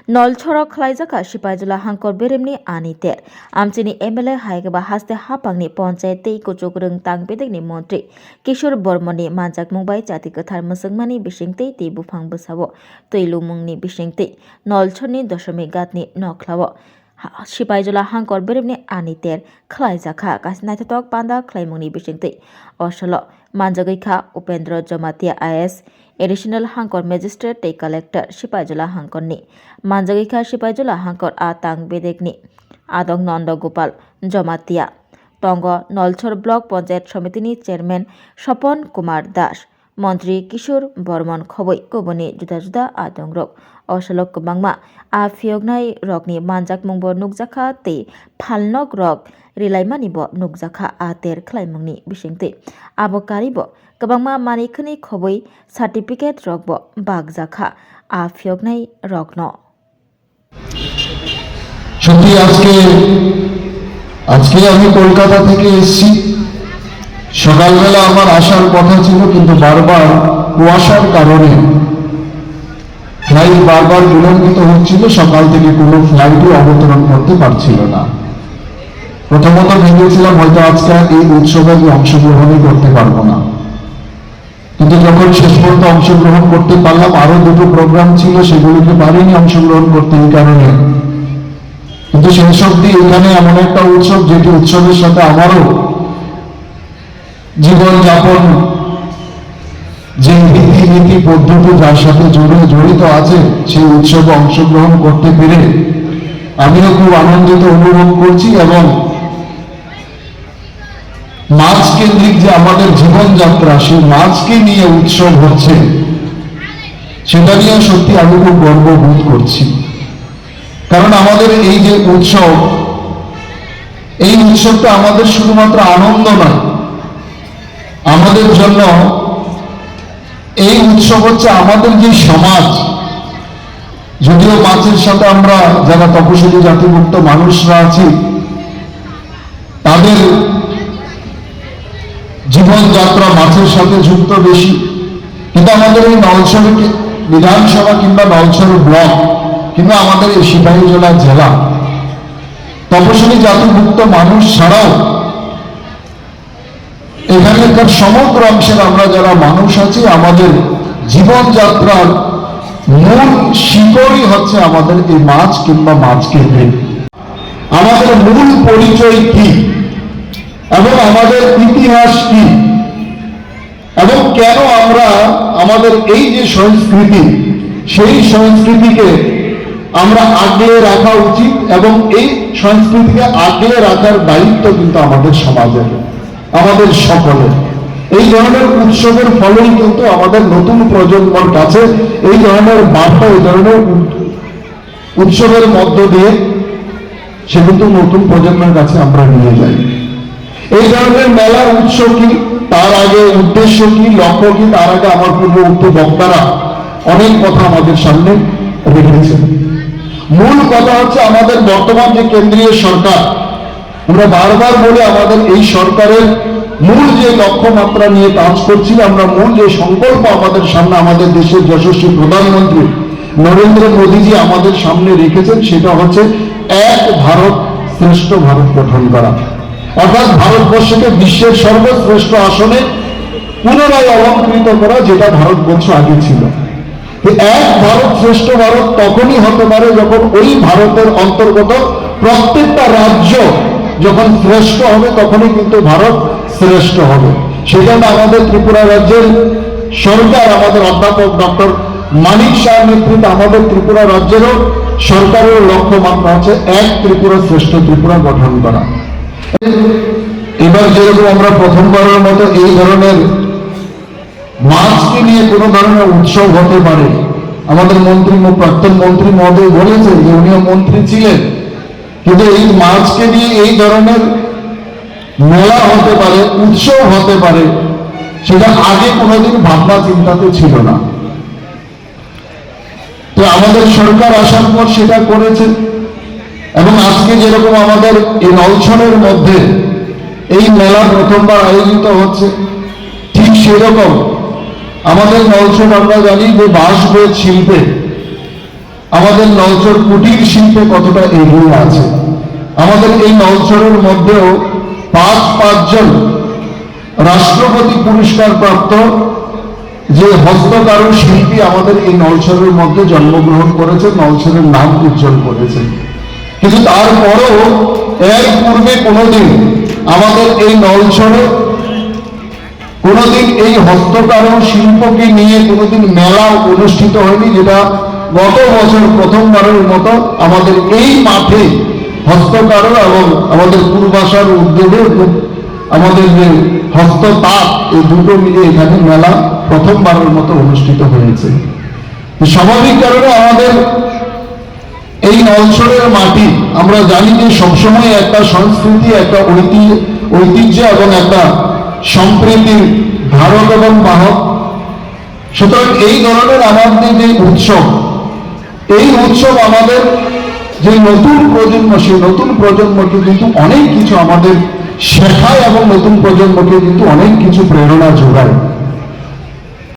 नलछरक खलाइजाका सिपाइजुला हांकर बेरेमनि आनितेर आमचिनि MLA हायगबा हास्ते हापांनि panchayat तै कुचुक रों तांगबेदेगनि मन्त्री किशोर बर्मननि मानजाक मुंबाइ जाति गोथार मुसुंगमानि बिसिंतै तै बुफां बोसावो तैलुमुंनि बिसिंतै नलछरनि दशमिक गातनि नख्लावो सिपाइजुला हांकर बेरेमनि आनितेर खलाइजाखा कासिनाइथक पान्दा खलाइमुंनि बिसिंतै असलो मानजागैखा उपेन्द्र जमातिया आइएस एडिशनल हांकर मेजिस्ट्रेट तै कलेक्टर सिपाइजुला हांकरनि मानजागैखा सिपाइजुला हांकर आतांग बेदेगनि आदं नन्द गोपाल जमातिया टंग नलछर ब्लक पंचायत समितिनि चेयरमैन स्वपन कुमार दास मन्त्री किशोर बर्मन खबै गुबुननि जुदा जुदा आदं रक असलक गोबांमा फियगनाय रकनि मानजाक मुंबो नुकजाखा तै फालनक रक रिलाइमानिबो नुकजाखा तेर खलाइमुंनि बिसिंतै आबकारिबो गोबांमा मानिखनि खबै सार्टिफिकेट रकबो बागजाखा फियगनाय रकनो সত্যি আজকে আমি কলকাতা থেকে এসেছি। সকালবেলা আমার আসার কথা ছিল, কিন্তু বারবার কুয়াশার কারণে ফ্লাইট বারবার বিলম্বিত হচ্ছিল। সকাল থেকে কোনো ফ্লাইটও অবতরণ করতে পারছিল না। প্রথমত ভেবেছিলাম হয়তো আজকে এই উৎসবে অংশগ্রহণই করতে পারবো না, কিন্তু যখন শেষ পর্যন্ত অংশগ্রহণ করতে পারলাম, আরো দুটো প্রোগ্রাম ছিল সেগুলোকে পারিনি অংশগ্রহণ করতে এই কারণে। কিন্তু শেষ অব্দি এখানে এমন একটা উৎসব, যেটি উৎসবের সাথে আমারও জীবনযাপন যে রীতিনীতি পদ্ধতি যার সাথে জড়িত আছে, সেই উৎসবে অংশগ্রহণ করতে পেরে আমিও খুব আনন্দিত অনুভব করছি। এবং মাছ কেন্দ্রিক যে আমাদের জীবনযাত্রা, সেই মাছকে নিয়ে উৎসব হচ্ছে, সেটা নিয়ে সত্যি আমি খুব গর্ববোধ করছি। কারণ আমাদের এই যে উৎসব, এই উৎসবটা আমাদের শুধুমাত্র আনন্দ নয়, আমাদের জন্য এই উৎসব হচ্ছে আমাদের যে সমাজ। যদিও মাছের সাথে আমরা যারা তপশিলি জাতিভুক্ত মানুষরা আছি, তাদের জীবনযাত্রা মাছের সাথে যুক্ত বেশি, কিন্তু আমাদের এই নলছর বিধানসভা কিংবা নলছর ব্লক কিংবা আমাদের এই সিপাহীজলা জেলা তপশিলি জাতিভুক্ত মানুষ ছাড়াও এখানকার সমগ্র অংশের আমরা যারা মানুষ আছি, আমাদের জীবনযাত্রার মূল শিকড়ই হচ্ছে আমাদের এই মাছ কিংবা মাছ কেন্দ্রিক। আমাদের মূল পরিচয় কি এবং আমাদের ইতিহাস কি, এবং কেন আমরা আমাদের এই যে সংস্কৃতি, সেই সংস্কৃতিকে আমরা আগলে রাখা উচিত, এবং এই সংস্কৃতিকে আগলে রাখার দায়িত্ব কিন্তু আমাদের সমাজের, আমাদের সকলের। এই ধরনের উৎসবের ফলেই কিন্তু আমাদের নতুন প্রজন্মর কাছে এই ধরনের বার্তা, এই ধরনের উৎসবের মধ্য দিয়ে সে কিন্তু নতুন প্রজন্মের কাছে আমরা নিয়ে যাই। এই ধরনের মেলা উৎসব কি, তার আগে উদ্দেশ্য কি, লক্ষ্য কি, তার আগে আমার পূর্ববর্তী বক্তারা অনেক কথা আমাদের সামনে রেখেছেন। মূল কথা হচ্ছে আমাদের বর্তমান যে কেন্দ্রীয় সরকার, আমরা বারবার বলে আমাদের এই সরকারের মূল যে লক্ষ্যমাত্রা নিয়ে কাজ করছি, আমরা মূল যে সংকল্প আমাদের সামনে আমাদের দেশের যশস্বী প্রধানমন্ত্রী নরেন্দ্র মোদীজি আমাদের সামনে রেখেছেন, সেটা হচ্ছে এক ভারত শ্রেষ্ঠ ভারত গঠন করা। অর্থাৎ ভারতবর্ষকে বিশ্বের সর্বশ্রেষ্ঠ আসনে পুনরায় অলঙ্কৃত করা, যেটা ভারতবর্ষ আগে ছিল। এক ভারত শ্রেষ্ঠ ভারত তখনই হতে পারে যখন ওই ভারতের অন্তর্গত প্রত্যেকটা রাজ্য যখন শ্রেষ্ঠ হবে, তখনই কিন্তু ভারত শ্রেষ্ঠ হবে। সেজন্য আমাদের ত্রিপুরা রাজ্যের সরকার, আমাদের অধ্যাপক ডক্টর মানিক শাহের নেতৃত্বে আমাদের ত্রিপুরা রাজ্যেরও সরকারের লক্ষ্যমাত্রা হচ্ছে এক ত্রিপুরা শ্রেষ্ঠ ত্রিপুরা গঠন করা। এবার যেরকম আমরা প্রথমবারের মতো এই ধরনের মাছকে নিয়ে কোনো ধরনের উৎসব হতে পারে, আমাদের মন্ত্রী প্রাক্তন মন্ত্রী মহোদয় বলেছেন যে উনিও মন্ত্রী ছিলেন, কিন্তু এই মাছকে নিয়ে এই ধরনের মেলা হতে পারে, উৎসব হতে পারে, সেটা আগে কোনোদিন ভাবনা চিন্তাতে ছিল না। তো আমাদের সরকার আসার পর সেটা করেছে, এবং আজকে যেরকম আমাদের এই নলছরের মধ্যে এই মেলা প্রথমবার আয়োজিত হচ্ছে, ঠিক সেরকম আমাদের নলছর আমরা জানি যে বাঁশ বেত শিল্পে আমাদের নলছড় কুটির শিল্পে কতটা এগিয়ে আছে। আমাদের এই নলছড়ের মধ্যেও পাঁচজন রাষ্ট্রপতি পুরস্কার প্রাপ্ত যে হস্তকারু শিল্পী আমাদের এই নলছড়ের মধ্যে জন্মগ্রহণ করেছে, নলছড়ের নাম উজ্জ্বল করেছে। কিন্তু তারপরও এর পূর্বে কোনোদিন আমাদের এই নলছড়ে কোনোদিন এই হস্তকারু শিল্পকে নিয়ে কোনোদিন মেলা অনুষ্ঠিত হয়নি, যেটা গত বছর প্রথমবারের মতো আমাদের এই মাঠে হস্তকারু এবং আমাদের পূর্বাশার উদ্যোগে আমাদের যে হস্ততাঁত এই দুটো মিলে এখানে মেলা প্রথমবারের মতো অনুষ্ঠিত হয়েছে। স্বাভাবিক কারণে আমাদের এই নলছড়ের মাটি আমরা জানি যে সবসময় একটা সংস্কৃতি, একটা ঐতিহ্য এবং একটা সম্প্রীতির ধারক এবং বাহক। সুতরাং এই ধরনের আমাদের যে উৎসব, এই উৎসব আমাদের যে নতুন প্রজন্ম, সেই নতুন প্রজন্মকে কিন্তু অনেক কিছু আমাদের শেখায় এবং নতুন প্রজন্মকে কিন্তু অনেক কিছু প্রেরণা যোগায়।